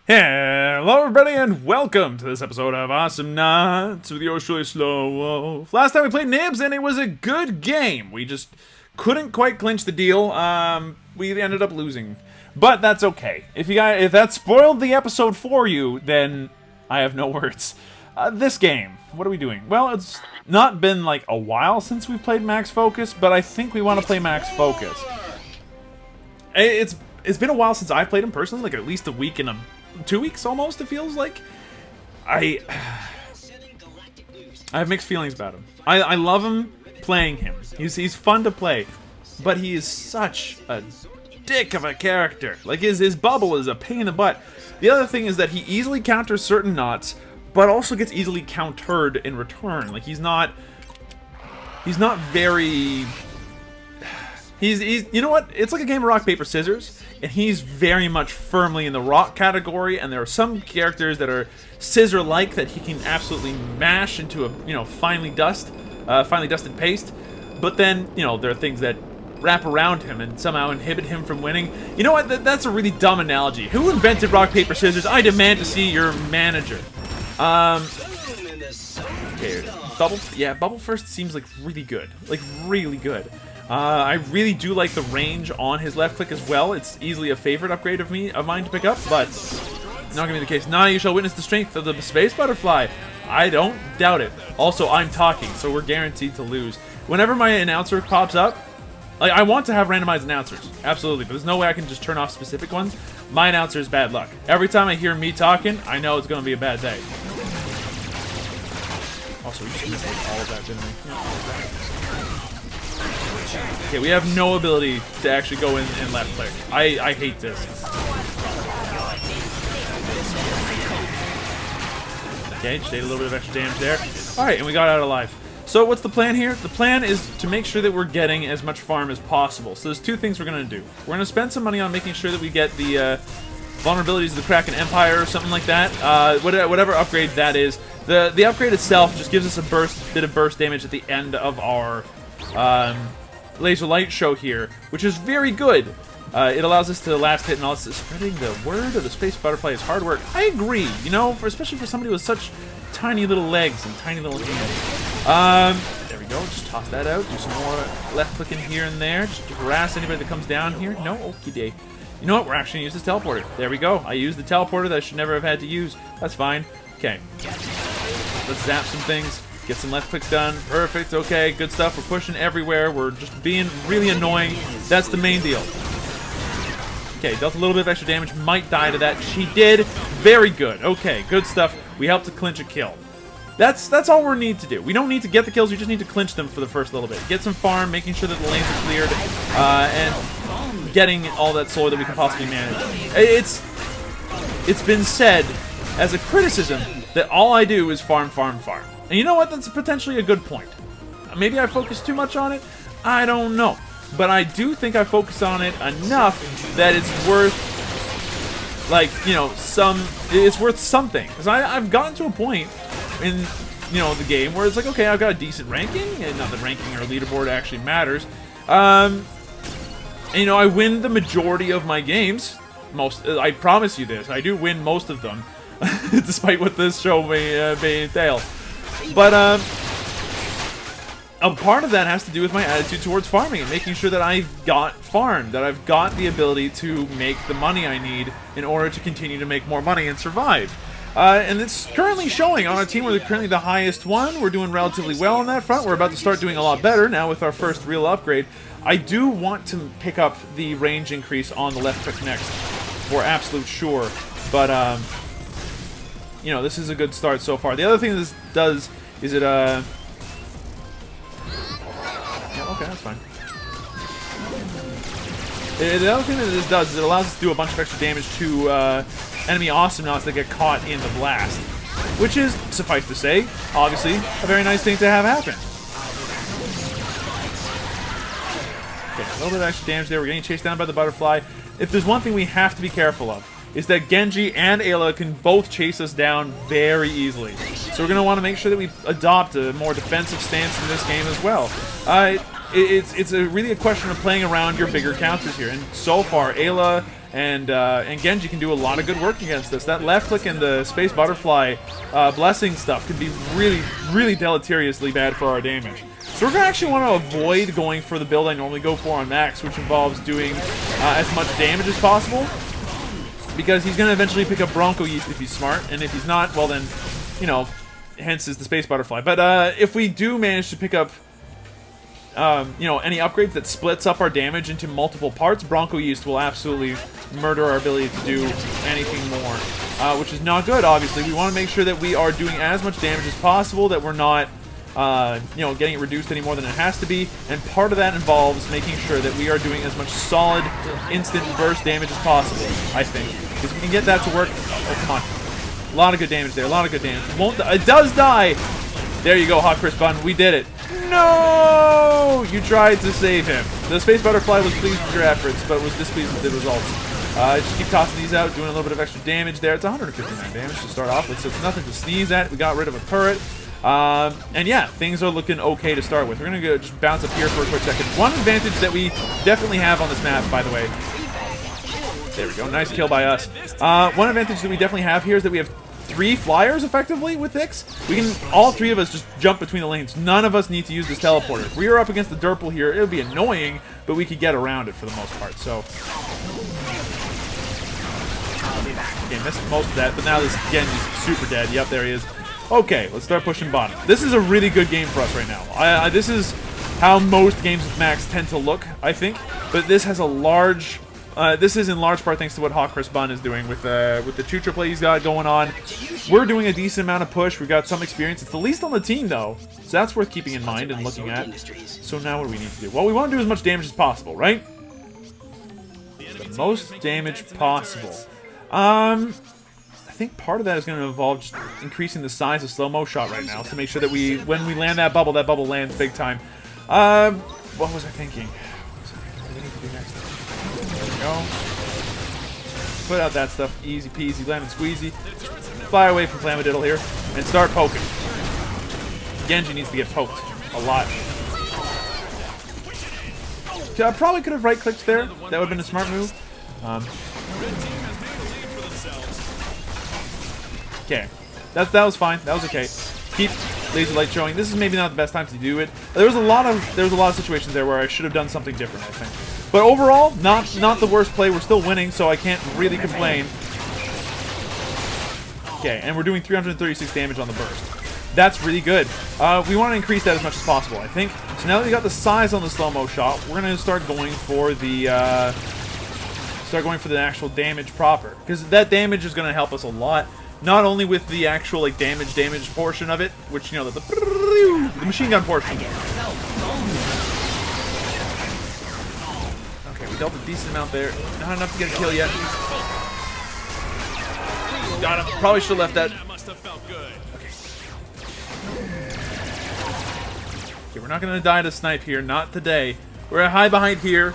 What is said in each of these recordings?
Hello everybody and welcome to this episode of Awesomenauts with yours truly, SlowWolf. Last time we played Nibs and it was a good game. We just couldn't quite clinch the deal. We ended up losing. But that's okay. If that spoiled the episode for you, then I have no words. This game, what are we doing? Well, it's not been like a while since we've played Max Focus, but I think we want to play Max Focus. It's been a while since I've played him personally, like at least a week and 2 weeks almost, it feels like. I have mixed feelings about him. I love him playing him. He's fun to play, but he is such a dick of a character. Like his bubble is a pain in the butt. The other thing is that he easily counters certain knots, but also gets easily countered in return. Like he's not very. He's you know what? It's like a game of rock, paper, scissors, and he's very much firmly in the rock category, and there are some characters that are scissor-like that he can absolutely mash into a, finely dusted paste. But then, there are things that wrap around him and somehow inhibit him from winning. You know what? That's a really dumb analogy. Who invented rock, paper, scissors? I demand to see your manager. Okay, Bubble? Yeah, Bubble First seems like really good. Like, really good. I really do like the range on his left click as well. It's easily a favorite upgrade of mine to pick up, but not gonna be the case. Now you shall witness the strength of the space butterfly. I don't doubt it. Also, I'm talking, so we're guaranteed to lose. Whenever my announcer pops up, like I want to have randomized announcers, absolutely, but there's no way I can just turn off specific ones. My announcer is bad luck. Every time I hear me talking, I know it's gonna be a bad day. Also, we just missed all of that, didn't we? Yeah. Okay, we have no ability to actually go in and left click. I hate this. Okay, just ate a little bit of extra damage there. Alright, and we got out alive. So what's the plan here? The plan is to make sure that we're getting as much farm as possible. So there's two things we're going to do. We're going to spend some money on making sure that we get the vulnerabilities of the Kraken Empire or something like that. Whatever upgrade that is. The upgrade itself just gives us a bit of burst damage at the end of our laser light show here, which is very good. It allows us to last hit and all this. Spreading the word of the space butterfly is hard work. I agree, especially for somebody with such tiny little legs and tiny little hands. There we go, just toss that out, do some more left clicking here and there, just to harass anybody that comes down here. No, okie day. You know what, we're actually going to use this teleporter. There we go, I used the teleporter that I should never have had to use. That's fine. Okay, let's zap some things. Get some left clicks done. Perfect. Okay, good stuff. We're pushing everywhere. We're just being really annoying. That's the main deal. Okay, dealt a little bit of extra damage. Might die to that. She did. Very good. Okay, good stuff. We helped to clinch a kill. That's all we need to do. We don't need to get the kills. We just need to clinch them for the first little bit. Get some farm, making sure that the lanes are cleared, and getting all that soil that we can possibly manage. It's been said as a criticism that all I do is farm, farm, farm. And you know what? That's potentially a good point. Maybe I focus too much on it. I don't know. But I do think I focus on it enough that it's worth, it's worth something. Because I've gotten to a point in, the game where it's like, okay, I've got a decent ranking. And not that ranking or leaderboard actually matters. And, I win the majority of my games. I promise you this. I do win most of them. Despite what this show may entail. But, a part of that has to do with my attitude towards farming and making sure that I've got farm, that I've got the ability to make the money I need in order to continue to make more money and survive. And it's currently showing on our team. We're currently the highest one. We're doing relatively well on that front. We're about to start doing a lot better now with our first real upgrade. I do want to pick up the range increase on the left click next for absolute sure. But, this is a good start so far. The other thing this does is it, yeah, okay, that's fine. The other thing that this does is it allows us to do a bunch of extra damage to enemy Awesomenauts that get caught in the blast. Which is, suffice to say, obviously, a very nice thing to have happen. Okay, a little bit of extra damage there. We're getting chased down by the butterfly. If there's one thing we have to be careful of, is that Genji and Ayla can both chase us down very easily. So we're going to want to make sure that we adopt a more defensive stance in this game as well. It's really a question of playing around your bigger counters here. And so far, Ayla And Genji can do a lot of good work against this. That left click and the space butterfly blessing stuff can be really, really deleteriously bad for our damage. So we're going to actually want to avoid going for the build I normally go for on Max, which involves doing as much damage as possible. Because he's going to eventually pick up Bronco Yeast if he's smart, and if he's not, well then, you know, hence is the space butterfly. But if we do manage to pick up you know, any upgrades that splits up our damage into multiple parts, Bronco Yeast will absolutely murder our ability to do anything more, which is not good, obviously. We want to make sure that we are doing as much damage as possible, that we're not, you know, getting it reduced any more than it has to be, and part of that involves making sure that we are doing as much solid, instant burst damage as possible, I think. Because we can get that to work. Oh, come on. A lot of good damage there, a lot of good damage. It does die! There you go, Hot Chris Bun, we did it. No! You tried to save him. The space butterfly was pleased with your efforts, but was displeased with the results. Just keep tossing these out, doing a little bit of extra damage there. It's 159 damage to start off with, so it's nothing to sneeze at. We got rid of a turret. And yeah, things are looking okay to start with. We're going to go just bounce up here for a quick second. One advantage that we definitely have on this map, by the way. There we go. Nice kill by us. One advantage that we definitely have here is that we have 3 flyers, effectively, with Ix. We can, all 3 of us, just jump between the lanes. None of us need to use this teleporter. If we were up against the Derple here, it would be annoying, but we could get around it for the most part, so. Okay, missed most of that, but now this Genji's super dead. Yep, there he is. Okay, let's start pushing bottom. This is a really good game for us right now. This is how most games with Max tend to look, I think, but this has a large... this is in large part thanks to what Hawk Chris Bun is doing with the Chutra play he's got going on. We're doing a decent amount of push. We've got some experience. It's the least on the team, though, so that's worth keeping in mind and looking at. So now what do we need to do? Well, we want to do as much damage as possible, right? The most damage possible. I think part of that is going to involve just increasing the size of slow-mo shot right now to make sure that when we land that bubble lands big time. What was I thinking? What do we need to do next? There we go. Put out that stuff. Easy peasy, lemon squeezy. Fly away from Flamadiddle here and start poking. Genji needs to get poked a lot. I probably could have right-clicked there. That would have been a smart move. Okay. That was fine. That was okay. Keep laser light showing. This is maybe not the best time to do it. There was a lot of situations there where I should have done something different, I think. But overall, not the worst play. We're still winning, so I can't really complain. Okay, and we're doing 336 damage on the burst. That's really good. We want to increase that as much as possible, I think. So now that we got the size on the slow-mo shot, we're going to start going for the actual damage proper, because that damage is going to help us a lot. Not only with the actual like damage portion of it, which you know the machine gun portion. Okay, we dealt a decent amount there. Not enough to get a kill yet. Got him. Probably should have left that. Okay, we're not gonna die to snipe here. Not today. We're gonna hide behind here.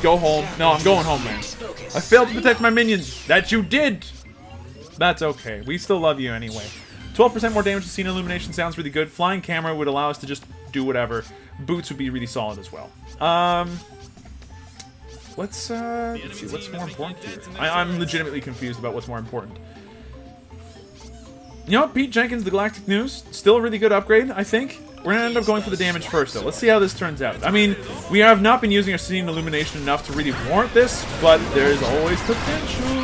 Go home. No, I'm going home, man. I failed to protect my minions. That you did. That's okay. We still love you anyway. 12% more damage to scene illumination sounds really good. Flying camera would allow us to just do whatever. Boots would be really solid as well. Let's see what's more important here. I'm legitimately confused about what's more important. You know, Pete Jenkins, the Galactic News, still a really good upgrade, I think. We're gonna end up going for the damage first, though. Let's see how this turns out. I mean, we have not been using our scene illumination enough to really warrant this, but there's always potential.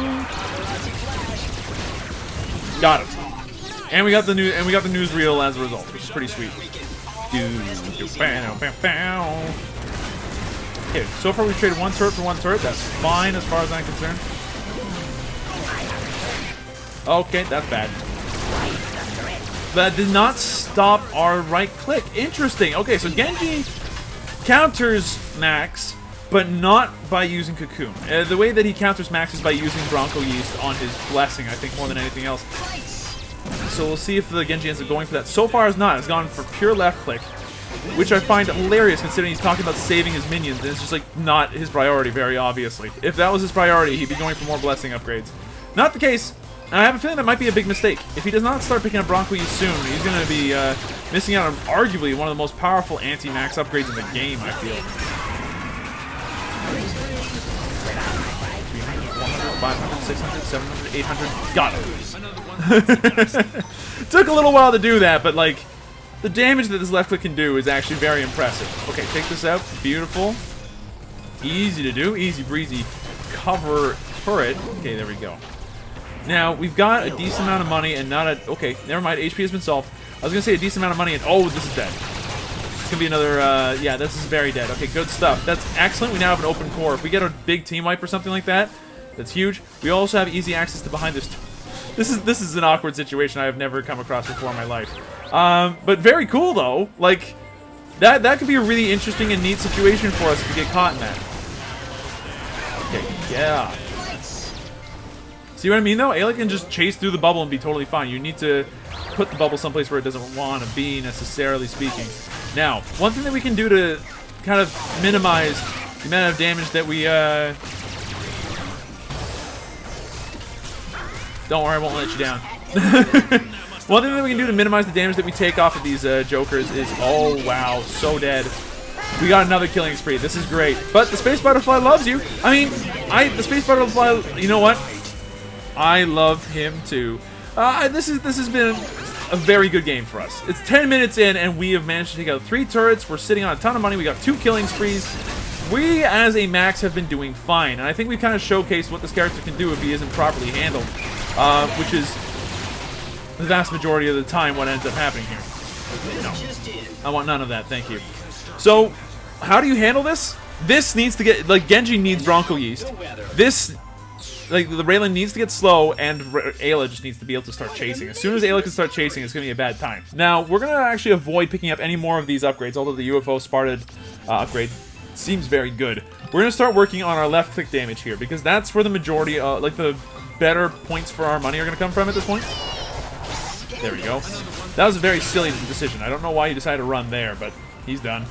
Got him. And we got the newsreel as a result, which is pretty sweet. Okay, so far we've traded one turret for one turret. That's fine as far as I'm concerned. Okay, that's bad. That did not stop our right click. Interesting. Okay, so Genji counters Max, but not by using Cocoon. The way that he counters Max is by using Bronco Yeast on his Blessing, I think, more than anything else. So we'll see if the Genji ends up going for that. So far, it's not. It's gone for pure left click, which I find hilarious considering he's talking about saving his minions, and it's just, like, not his priority, very obviously. If that was his priority, he'd be going for more Blessing upgrades. Not the case. I have a feeling that might be a big mistake. If he does not start picking up Bronco Yeast soon, he's going to be missing out on arguably one of the most powerful anti-max upgrades in the game, I feel. 600, 700, 800. Got him. Took a little while to do that, but like, the damage that this left click can do is actually very impressive. Okay, take this out. Beautiful. Easy to do. Easy breezy. Cover turret. Okay, there we go. Now, we've got a decent amount of money and not a... Okay, never mind. HP has been solved. I was going to say a decent amount of money and... Oh, this is dead. It's going to be another... yeah, this is very dead. Okay, good stuff. That's excellent. We now have an open core. If we get a big team wipe or something like that, that's huge. We also have easy access to behind this... This is an awkward situation I have never come across before in my life. But very cool, though. Like, that could be a really interesting and neat situation for us if we get caught in that. Okay, yeah. See what I mean, though? Ayla can just chase through the bubble and be totally fine. You need to put the bubble someplace where it doesn't want to be, necessarily speaking. Now, one thing that we can do to kind of minimize the amount of damage that we, Don't worry, I won't let you down. One thing that we can do to minimize the damage that we take off of these jokers is... Oh, wow, so dead. We got another killing spree. This is great. But the Space Butterfly loves you. I mean, the Space Butterfly, you know what? I love him too. This has been a very good game for us. It's 10 minutes in, and we have managed to take out 3 turrets. We're sitting on a ton of money. We got 2 killing sprees. We, as a max, have been doing fine. And I think we've kind of showcased what this character can do if he isn't properly handled. Which is the vast majority of the time what ends up happening here. No. I want none of that, thank you. So, how do you handle this? This needs to get, like, Genji needs Bronco Yeast. This, like, the Raylan needs to get slow, and Ayla just needs to be able to start chasing. As soon as Ayla can start chasing, it's going to be a bad time. Now, we're going to actually avoid picking up any more of these upgrades, although the UFO Spartan upgrade seems very good. We're going to start working on our left-click damage here, because that's where the majority, like, the better points for our money are going to come from at this point. There we go. That was a very silly decision. I don't know why he decided to run there, but he's done.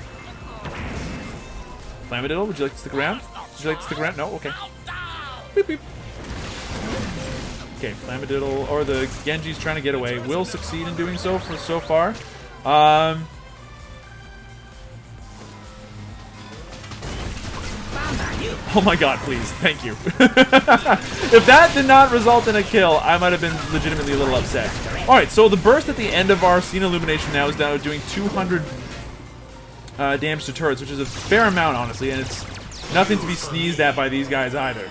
Flamadiddle, would you like to stick around? Would you like to stick around? No? Okay. Beep, beep. Okay, Flamadiddle, or the Genji's trying to get away. Will succeed in doing so for so far. Oh my god, please. Thank you. If that did not result in a kill, I might have been legitimately a little upset. Alright, so the burst at the end of our scene illumination now is now doing 200 damage to turrets, which is a fair amount, honestly, and it's nothing to be sneezed at by these guys either.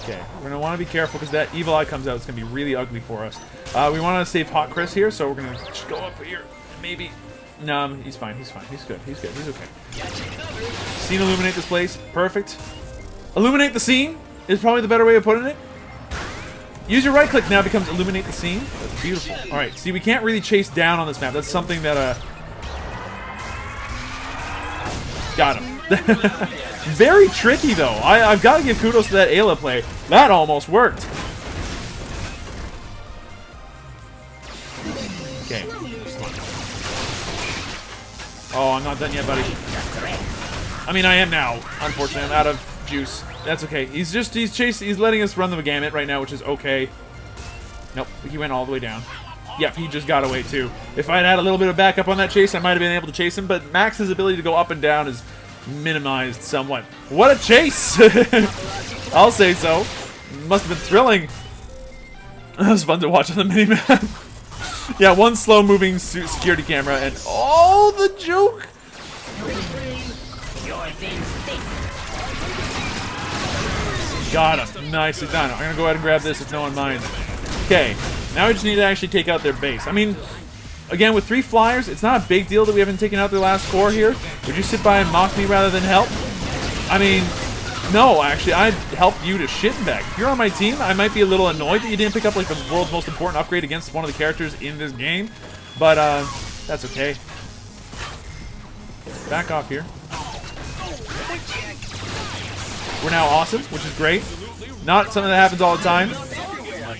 Okay, we're going to want to be careful because that evil eye comes out. It's going to be really ugly for us. We want to save Hot Chris here, so we're going to just go up here. Maybe... No, he's fine. He's fine. He's good. He's good. He's okay. Scene illuminate this place. Perfect. Illuminate the scene is probably the better way of putting it. Use your right click now becomes illuminate the scene. That's beautiful. Alright, see, we can't really chase down on this map. That's something that, got him. Very tricky, though. I've got to give kudos to that Ayla play. That almost worked. Okay. Oh, I'm not done yet, buddy. I mean, I am now. Unfortunately, I'm out of juice. That's okay. He's letting us run the gamut right now, which is okay. Nope, he went all the way down. Yep, he just got away, too. If I had a little bit of backup on that chase, I might have been able to chase him, but Max's ability to go up and down is minimized somewhat. What a chase! I'll say so. Must have been thrilling. That was fun to watch on the minimap. Yeah, one slow-moving security camera, and oh, the joke! Got him. Nicely done. I'm gonna go ahead and grab this if no one minds. Okay, now we just need to actually take out their base. I mean, again, with 3 flyers, it's not a big deal that we haven't taken out their last core here. Would you sit by and mock me rather than help? I mean, no, actually, I'd help you to shit and back. If you're on my team, I might be a little annoyed that you didn't pick up, like, the world's most important upgrade against one of the characters in this game. But, that's okay. Back off here. We're now awesome, which is great. Not something that happens all the time. Come on,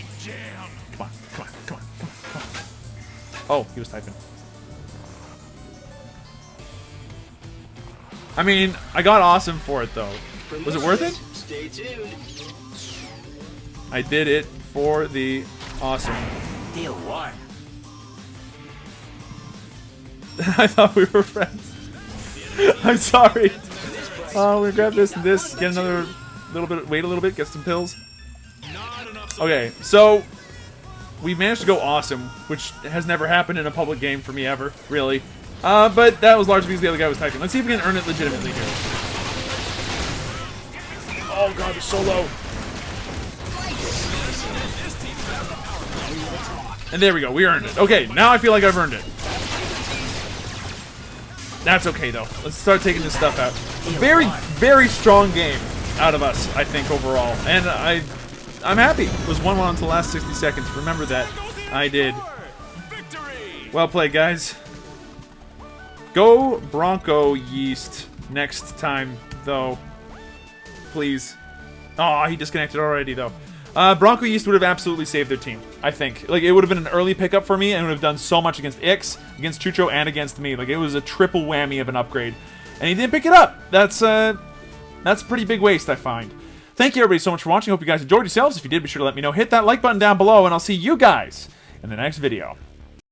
come on, come on, come on. Oh, he was typing. I mean, I got awesome for it, though. Was it worth it? Stay tuned. I did it for the awesome. Deal 1. I thought we were friends. I'm sorry. Oh, we grab this and this. Get another wait a little bit, get some pills. Okay, so we managed to go awesome, which has never happened in a public game for me ever, really. But that was largely because the other guy was typing. Let's see if we can earn it legitimately here. Oh god, it's so low. And there we go, we earned it. Okay, now I feel like I've earned it. That's okay, though. Let's start taking this stuff out. Very, very strong game out of us, I think, overall. And I'm happy. It was 1-1 until the last 60 seconds. Remember that. I did. Well played, guys. Go Bronco Yeast next time, though. Please. Oh, he disconnected already, though. Bronco Yeast would have absolutely saved their team, I think. Like, it would have been an early pickup for me and would have done so much against Ix, against Chucho, and against me. Like, it was a triple whammy of an upgrade. And he didn't pick it up. That's a pretty big waste, I find. Thank you, everybody, so much for watching. Hope you guys enjoyed yourselves. If you did, be sure to let me know. Hit that like button down below, and I'll see you guys in the next video.